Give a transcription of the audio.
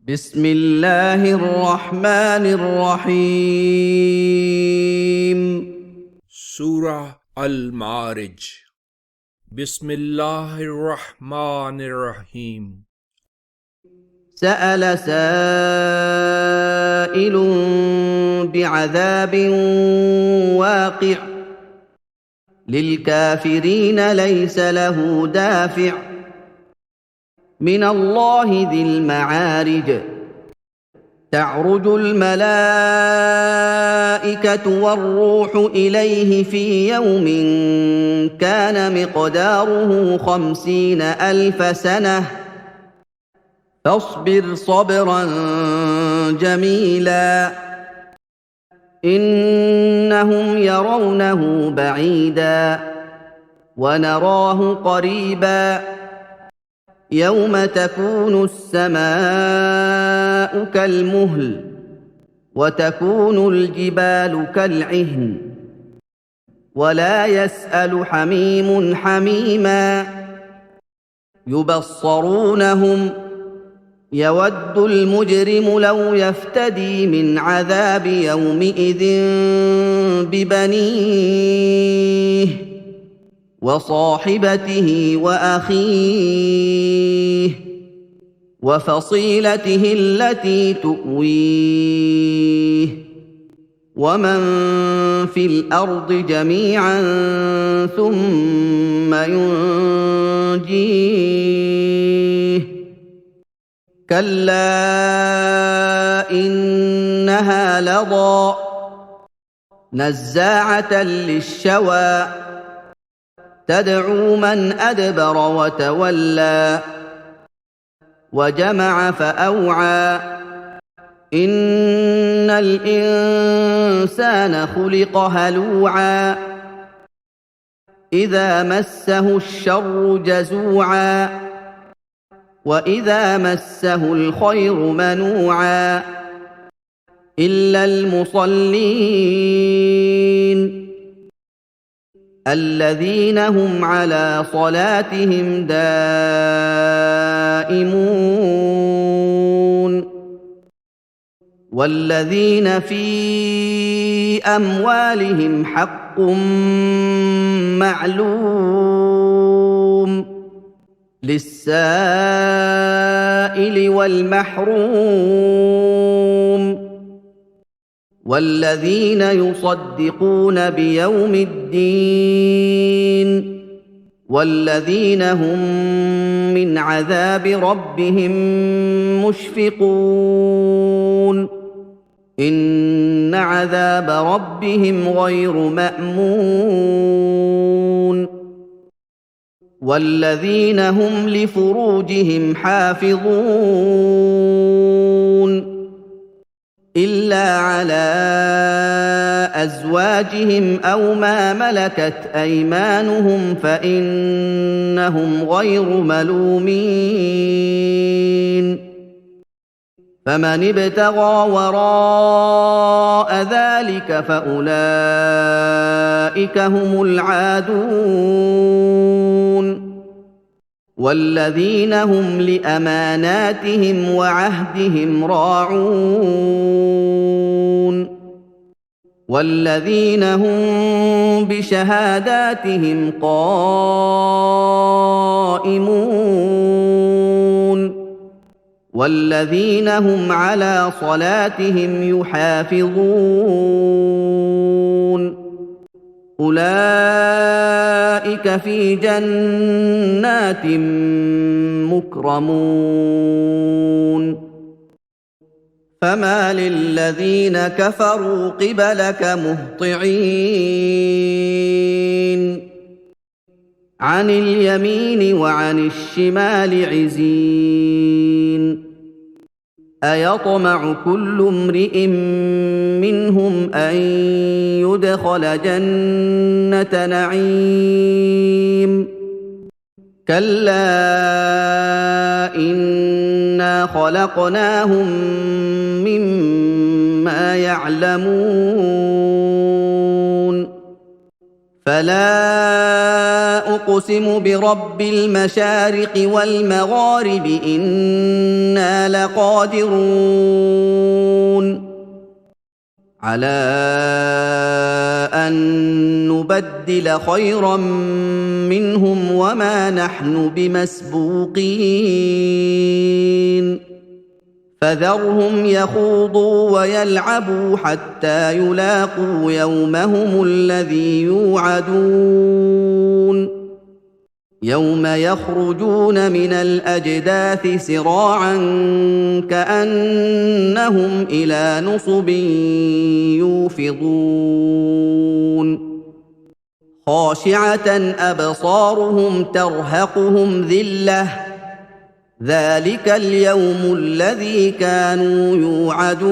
بسم الله الرحمن الرحيم. Surah Al-Ma'arij. Bismillahir-Rahmanir-Rahim. سأل سائل بعذاب واقع للكافرين ليس له دافع من الله ذي المعارج. تعرج الملائكة والروح إليه في يوم كان مقداره 50,000 سنة فاصبر صبرا جميلا إنهم يرونه بعيدا ونراه قريبا يوم تكون السماء كالمهل وتكون الجبال كالعهن ولا يسأل حميم حميما يبصرونهم يود المجرم لو يفتدي من عذاب يومئذ ببنيه وصاحبته وأخيه وفصيلته التي تؤويه ومن في الأرض جميعا ثم ينجيه كلا إنها لظى نزاعة للشوى تدعو من أدبر وتولى وجمع فأوعى إن الإنسان خلق هلوعا إذا مسه الشر جزوعا وإذا مسه الخير منوعا إلا المصلين الذين هم على صلاتهم دائمون والذين في أموالهم حق معلوم للسائل والمحروم والذين يصدقون بيوم الدين والذين هم من عذاب ربهم مشفقون إن عذاب ربهم غير مأمون والذين هم لفروجهم حافظون إلا على أزواجهم أو ما ملكت أيمانهم فإنهم غير ملومين فمن ابتغى وراء ذلك فأولئك هم العادون والذين هم لأماناتهم وعهدهم راعون والذين هم بشهاداتهم قائمون والذين هم على صلاتهم يحافظون أولئك في جنات مكرمون فما للذين كفروا قبلك مهطعين عن اليمين وعن الشمال عزين أيطمع كل امرئ منهم أن يدخل جنة نعيم كلا إنا خلقناهم مما يعلمون فلا اقسم برب المشارق والمغارب انا لقادرون على ان نبدل خيرا منهم وما نحن بمسبوقين فذرهم يخوضوا ويلعبوا حتى يلاقوا يومهم الذي يوعدون يوم يخرجون من الاجداث سراعا كانهم الى نصب يوفضون خاشعه ابصارهم ترهقهم ذله ذلك اليوم الذي كانوا يوعدون